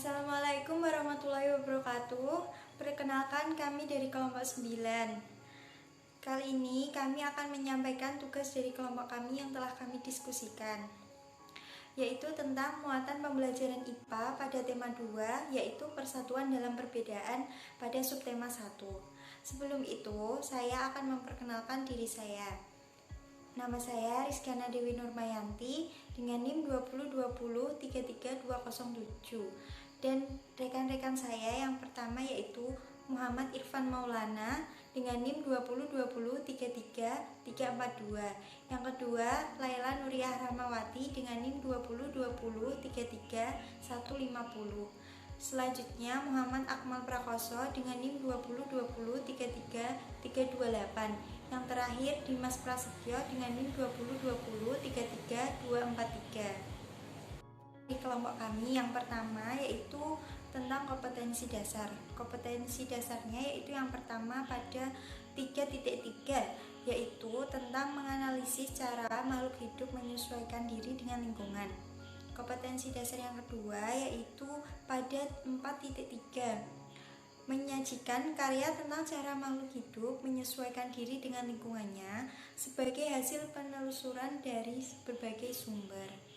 Assalamualaikum warahmatullahi wabarakatuh. Perkenalkan, kami dari kelompok 9. Kali ini kami akan menyampaikan tugas dari kelompok kami yang telah kami diskusikan, yaitu tentang muatan pembelajaran IPA pada tema 2, yaitu persatuan dalam perbedaan pada subtema 1. Sebelum itu, saya akan memperkenalkan diri saya. Nama saya Rizkyana Dewi Nurmayanti dengan NIM 202033207, dan rekan-rekan saya yang pertama yaitu Muhammad Irfan Maulana dengan NIM 202033342. Yang kedua, Laila Nuriyah Rahmawati dengan NIM 202033150. Selanjutnya, Muhammad Akmal Prakoso dengan NIM 202033328. Yang terakhir, Dimas Prasetyo dengan NIM 202033243. Di kelompok kami yang pertama yaitu tentang kompetensi dasar. Kompetensi dasarnya yaitu yang pertama pada 3.3, yaitu tentang menganalisis cara makhluk hidup menyesuaikan diri dengan lingkungan. Kompetensi dasar yang kedua yaitu pada 4.3, menyajikan karya tentang cara makhluk hidup menyesuaikan diri dengan lingkungannya sebagai hasil penelusuran dari berbagai sumber.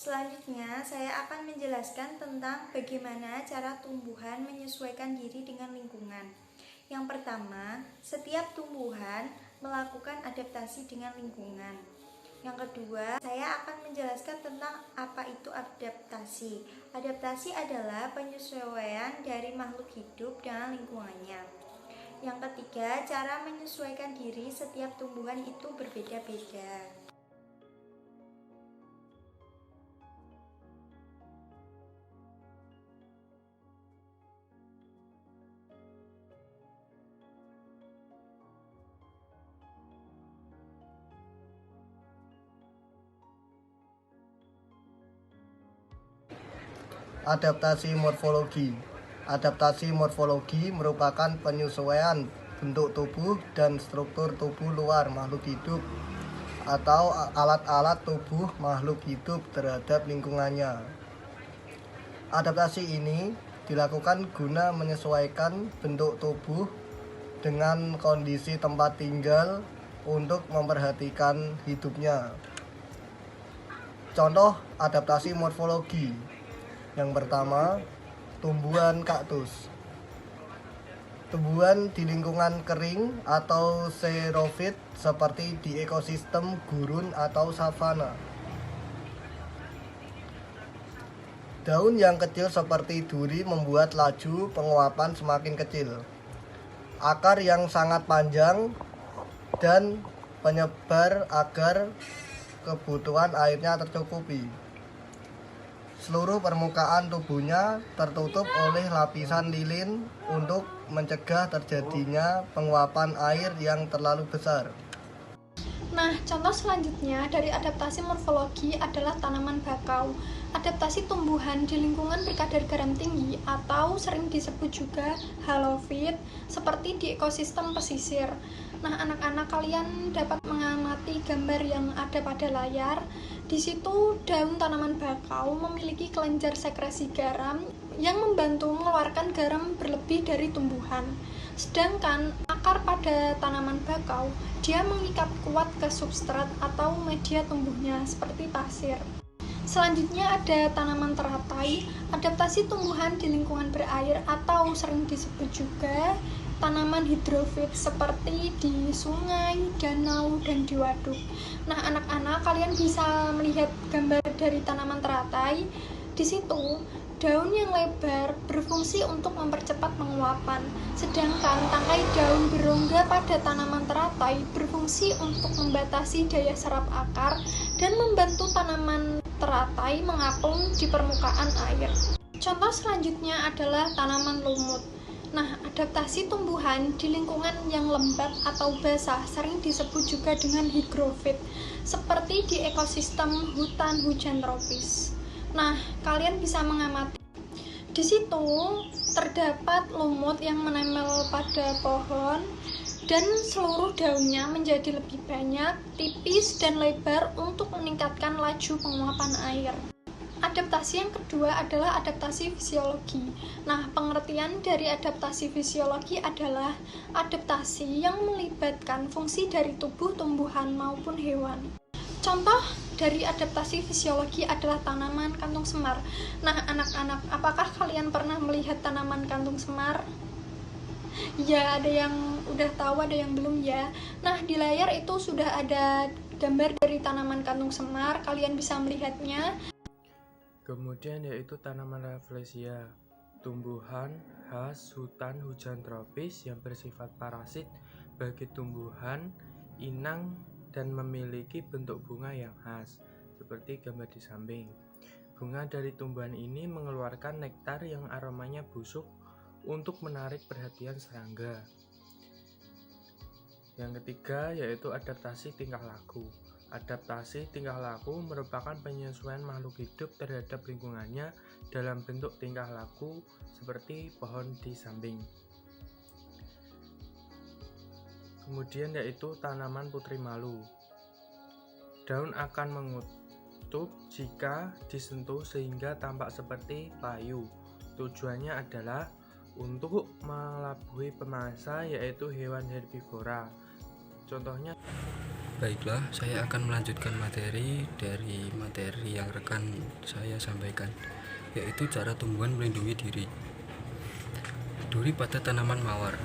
Selanjutnya, saya akan menjelaskan tentang bagaimana cara tumbuhan menyesuaikan diri dengan lingkungan. Yang pertama, setiap tumbuhan melakukan adaptasi dengan lingkungan. Yang kedua, saya akan menjelaskan tentang apa itu adaptasi. Adaptasi adalah penyesuaian dari makhluk hidup dengan lingkungannya. Yang ketiga, cara menyesuaikan diri setiap tumbuhan itu berbeda-beda. Adaptasi morfologi. Adaptasi morfologi merupakan penyesuaian bentuk tubuh dan struktur tubuh luar makhluk hidup atau alat-alat tubuh makhluk hidup terhadap lingkungannya. Adaptasi ini dilakukan guna menyesuaikan bentuk tubuh dengan kondisi tempat tinggal untuk memperhatikan hidupnya. Contoh adaptasi morfologi. Yang pertama, tumbuhan kaktus. Tumbuhan di lingkungan kering atau xerofit seperti di ekosistem gurun atau savana. Daun yang kecil seperti duri membuat laju penguapan semakin kecil. Akar yang sangat panjang dan penyebar agar kebutuhan airnya tercukupi. Seluruh permukaan tubuhnya tertutup oleh lapisan lilin untuk mencegah terjadinya penguapan air yang terlalu besar. Nah, contoh selanjutnya dari adaptasi morfologi adalah tanaman bakau. Adaptasi tumbuhan di lingkungan berkadar garam tinggi atau sering disebut juga halofit seperti di ekosistem pesisir. Nah, anak-anak kalian dapat mengamati gambar yang ada pada layar. Di situ daun tanaman bakau memiliki kelenjar sekresi garam yang membantu mengeluarkan garam berlebih dari tumbuhan. Sedangkan akar pada tanaman bakau, dia mengikat kuat ke substrat atau media tumbuhnya seperti pasir. Selanjutnya ada tanaman teratai. Adaptasi tumbuhan di lingkungan berair atau sering disebut juga tanaman hidrofit seperti di sungai, danau, dan di waduk. Nah, anak-anak kalian bisa melihat gambar dari tanaman teratai. Di situ daun yang lebar berfungsi untuk mempercepat penguapan, sedangkan tangkai daun berongga pada tanaman teratai berfungsi untuk membatasi daya serap akar dan membantu tanaman teratai mengapung di permukaan air. Contoh selanjutnya adalah tanaman lumut. Nah, adaptasi tumbuhan di lingkungan yang lembab atau basah sering disebut juga dengan higrofit, seperti di ekosistem hutan hujan tropis. Nah, kalian bisa mengamati. Di situ terdapat lumut yang menempel pada pohon dan seluruh daunnya menjadi lebih banyak, tipis, dan lebar untuk meningkatkan laju penguapan air. Adaptasi yang kedua adalah adaptasi fisiologi. Nah, pengertian dari adaptasi fisiologi adalah adaptasi yang melibatkan fungsi dari tubuh tumbuhan maupun hewan. Contoh dari adaptasi fisiologi adalah tanaman kantung semar. Nah, anak-anak, apakah kalian pernah melihat tanaman kantung semar? Ya, ada yang udah tahu, ada yang belum ya. Nah, di layar itu sudah ada gambar dari tanaman kantung semar, kalian bisa melihatnya. Kemudian yaitu tanaman Rafflesia, tumbuhan khas hutan hujan tropis yang bersifat parasit bagi tumbuhan inang dan memiliki bentuk bunga yang khas, seperti gambar di samping. Bunga dari tumbuhan ini mengeluarkan nektar yang aromanya busuk untuk menarik perhatian serangga. Yang ketiga yaitu adaptasi tingkah laku. Adaptasi tingkah laku merupakan penyesuaian makhluk hidup terhadap lingkungannya dalam bentuk tingkah laku seperti pohon di samping. Kemudian yaitu tanaman putri malu. Daun akan mengutup jika disentuh sehingga tampak seperti payu. Tujuannya adalah untuk melabui pemangsa yaitu hewan herbivora. Contohnya. Baiklah, saya akan melanjutkan materi dari materi yang rekan saya sampaikan, yaitu cara tumbuhan melindungi diri. Duri pada tanaman mawar.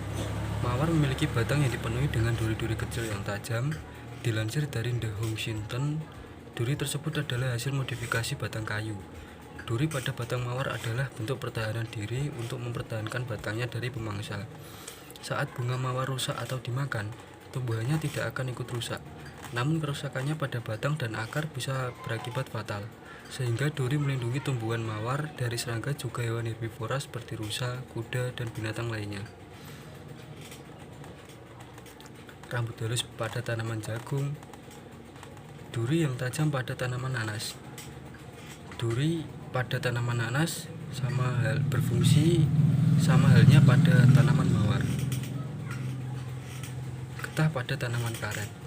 Mawar memiliki batang yang dipenuhi dengan duri-duri kecil yang tajam. Dilansir dari The Huntington, duri tersebut adalah hasil modifikasi batang kayu. Duri pada batang mawar adalah bentuk pertahanan diri untuk mempertahankan batangnya dari pemangsa. Saat bunga mawar rusak atau dimakan, tumbuhannya tidak akan ikut rusak. Namun kerusakannya pada batang dan akar bisa berakibat fatal, sehingga duri melindungi tumbuhan mawar dari serangga juga hewan herbivora seperti rusa, kuda, dan binatang lainnya. Rambut halus pada tanaman jagung. Duri yang tajam pada tanaman nanas. Duri pada tanaman nanas berfungsi sama halnya pada tanaman mawar. Getah pada tanaman karet.